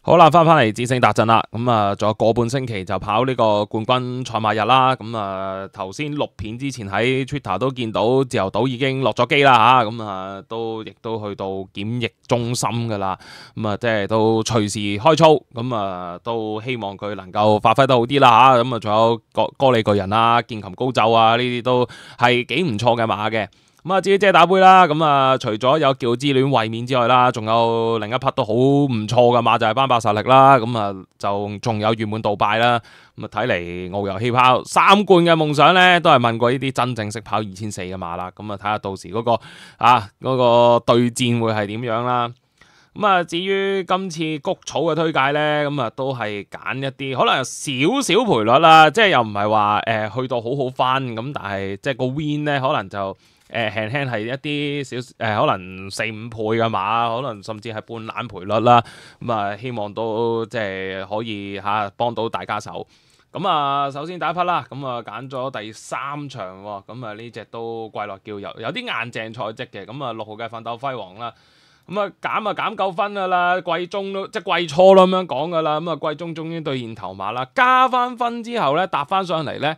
好啦，翻嚟智勝達陣啦，咁啊，仲有個半星期就跑呢個冠軍賽馬日啦。咁啊，頭先錄片之前喺 Twitter 都見到自由島已經落咗機啦嚇，咁啊亦都去到檢疫中心噶啦。咁啊，即係都隨時開操，咁啊都希望佢能夠發揮得好啲啦嚇。咁啊，仲有歌里巨人啊、劍琴高奏啊，呢啲都係幾唔錯嘅馬嘅。咁啊，至於遮打杯啦，咁啊，除咗有叫之戀衛冕之外啦，仲有另一匹都好唔錯嘅馬就係班霸實力啦。咁啊，就仲有圓滿杜拜啦。咁啊，睇嚟遨遊氣泡三冠嘅夢想咧，都係問過呢啲真正識跑2400嘅馬啦。咁啊，睇下到時嗰個對戰會係點樣啦。咁啊，至於今次谷草嘅推介咧，咁啊都係揀一啲可能有少少賠率啦，即係又唔係話去到好好分咁，但係即係個 win 咧可能就輕輕係一啲可能4-5倍嘅馬，可能甚至係半冷賠率啦。咁啊，希望都即係可以幫到大家手。咁啊，首先第一匹啦，咁啊揀咗第3場喎，咁啊呢隻都貴落叫有啲硬淨賽績嘅，咁啊6號嘅奮鬥輝煌啦。咁啊減夠分噶啦，季中都即係季初咯咁樣講噶啦，咁啊季中終於兌現頭馬啦，加翻分之後咧，搭翻上嚟咧，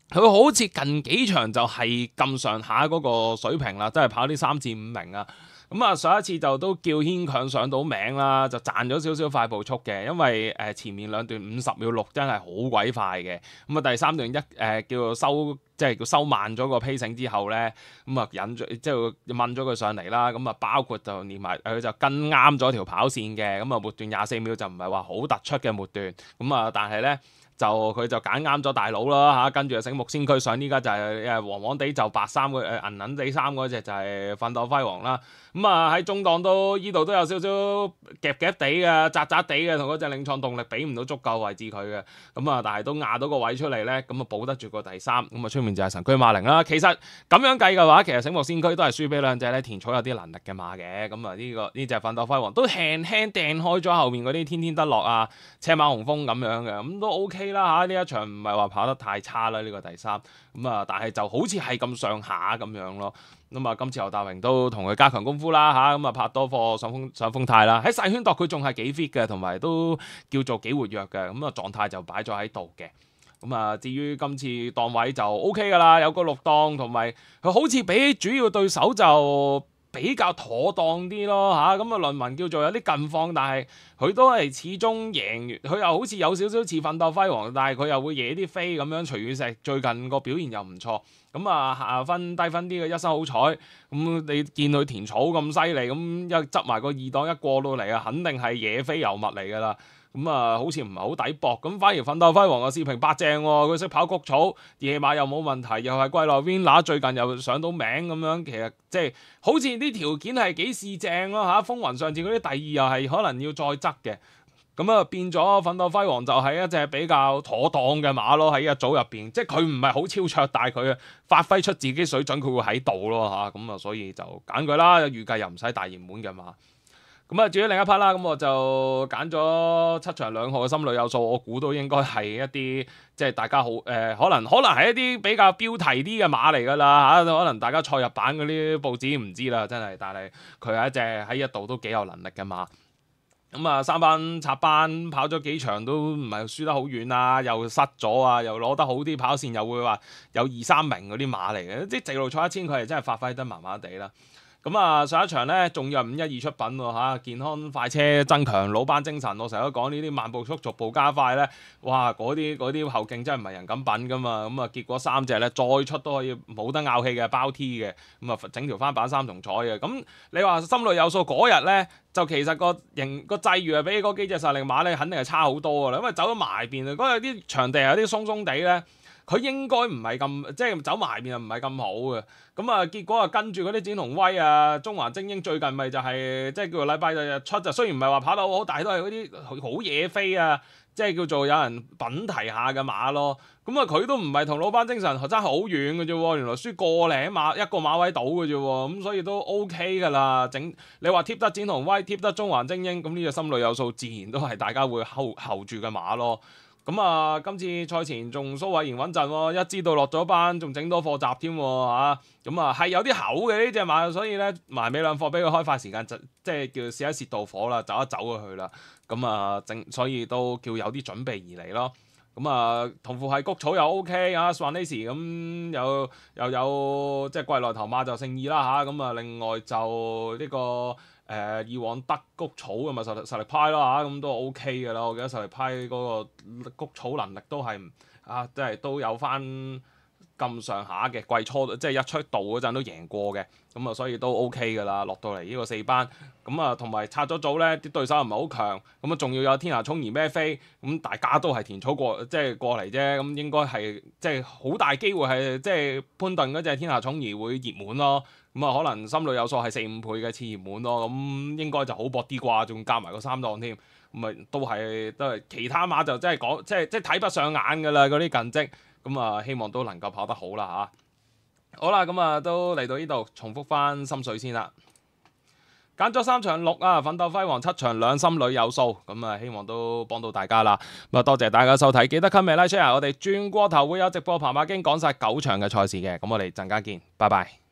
佢好似近幾場就係咁上下嗰個水平啦，即係跑啲3至5名啊。咁啊上一次就都叫牽強上到名啦，就賺咗少少快步速嘅，因為前面兩段50秒6真係好鬼快嘅。咁啊第3段叫收慢咗個 pacing 之後咧，咁啊引咗即係掹咗佢上嚟啦。咁啊包括就連埋佢就跟啱咗條跑線嘅，咁啊末段24秒就唔係話好突出嘅末段，咁啊但係咧。佢就揀啱咗大佬啦嚇，跟住就醒目先驅上，依家就係黃黃地就白衫嘅銀銀地衫嗰隻就係奮鬥輝煌啦。咁啊喺中檔都依度都有少少夾夾地嘅、扎扎地嘅，同嗰隻領創動力比唔到足夠位置佢嘅。咁啊，但係都壓到個位出嚟咧，咁啊保得住個第3。咁啊出面就係神駒馬靈啦。其實咁樣計嘅話，其實醒目先驅都係輸俾兩隻咧田草有啲能力嘅馬嘅。咁啊呢隻奮鬥輝煌都輕輕掟開咗後面嗰啲天天得樂啊、車馬紅風咁樣嘅，咁都 OK。啦呢一場唔係話跑得太差啦，呢個第3咁啊，但係就好似係咁上下咁樣咯。咁啊，今次尤達榮都同佢加強功夫啦嚇，咁啊拍多課上風泰啦，喺細圈度佢仲係幾 fit 嘅，同埋都叫做幾活躍嘅，咁啊狀態就擺咗喺度嘅。咁啊，至於今次檔位就 OK 噶啦，有個6檔，同埋佢好似比主要對手就比較妥當啲咯嚇，咁啊論文叫做有啲近況，但係佢都係始終贏完，佢又好似有少少似奮鬥輝煌，但係佢又會惹啲飛咁樣。徐宇石最近個表現又唔錯，咁啊下分低分啲嘅一生好彩，咁你見佢田草咁犀利，咁一執埋個2檔一過到嚟啊，肯定係野飛尤物嚟㗎啦。咁啊，好似唔係好抵搏，咁反而奮鬥輝煌嘅視頻白正喎，佢識跑谷草，夜馬又冇問題，又係季內 winner，最近又上到名咁樣，其實即係好似啲條件係幾試正咯嚇。風雲上次嗰啲第2又係可能要再側嘅，咁啊變咗奮鬥輝煌就係一隻比較妥當嘅馬咯，喺一組入邊，即係佢唔係好超卓，但係佢發揮出自己水準，佢會喺度咯嚇，咁啊所以就揀佢啦，預計又唔使大熱門嘅馬。咁啊，至於另一匹啦，咁我就揀咗7場2號嘅心裏有數，我估都應該係一啲即係大家好可能係一啲比較標題啲嘅馬嚟㗎啦嚇，可能大家賽日版嗰啲報紙唔知啦，真係，但係佢係一隻喺一度都幾有能力嘅馬。咁啊，3班插班跑咗幾場都唔係輸得好遠啊，又失咗啊，又攞得好啲跑線，又會話有2-3名嗰啲馬嚟嘅，即係直路賽1000佢係真係發揮得麻麻地啦。咁啊，上一場咧仲有512出品喎嚇，健康快車增強老班精神，我成日都講呢啲慢步速逐步加快咧，哇嗰啲後勁真係唔係人咁品噶嘛，咁啊結果3隻咧再出都可以冇得拗氣嘅包 T 嘅，咁啊整條翻版3重彩嘅，咁你話心裏有數嗰日咧，就其實個際遇啊比嗰幾隻實力馬咧肯定係差好多噶啦，因為走咗埋邊啊，嗰日啲場地有啲鬆鬆地咧。佢應該唔係咁，即係走埋面啊，唔係咁好嘅。咁啊，結果啊跟住嗰啲展鴻威啊、中環精英最近咪就係、即係叫做禮拜日出就雖然唔係話跑得好好，但係都係嗰啲好野飛啊，即係叫做有人品提下嘅馬咯。咁啊，佢都唔係同老班精神爭好遠嘅啫喎，原來輸個零馬一個馬位到嘅啫喎，咁所以都 OK 㗎啦。你話貼得展鴻威、貼得中環精英，咁呢個心裏有數，自然都係大家會候住嘅馬咯。咁啊，今次賽前仲蘇偉賢穩陣喎，一知道落咗班，仲整多課集添喎。咁啊係有啲厚嘅呢隻馬，所以咧埋尾兩課俾佢開快時間，即係叫試一試導火啦，走一走咗去啦。咁啊所以都叫有啲準備而嚟咯。咁啊同副係谷草又 OK 啊 Swanese 咁又有即係季內頭馬就勝意啦嚇。咁啊另外就呢個。以往得谷草咁咪實力派啦嚇，咁都 OK 嘅啦。我記得實力派嗰個谷草能力都係即係都有翻咁上下嘅，季初即係一出道嗰陣都贏過嘅，咁啊所以都 OK 嘅啦。落到嚟呢個4班，咁啊同埋拆咗組咧，啲對手又唔係好強，咁啊仲要有天下聰兒孭飛，咁大家都係田草過即係過嚟啫，咁應該係即係好大機會係即係潘頓嗰隻天下聰兒會熱門咯。咁啊，可能心裏有數係4-5倍嘅次熱門咯，咁應該就好搏啲啩，仲夾埋個3檔添，咁啊都係其他馬就真係講即係睇不上眼㗎啦，嗰啲近績，咁啊希望都能夠跑得好啦嚇。好啦，咁啊都嚟到呢度，重複翻心水先啦。揀咗3場6啊，奮鬥輝煌7場2心裏有數，咁啊希望都幫到大家啦。咁啊多謝大家收睇，記得 comment like share，我哋轉過頭會有直播跑馬經講晒9場嘅賽事嘅，咁我哋陣間見，拜拜。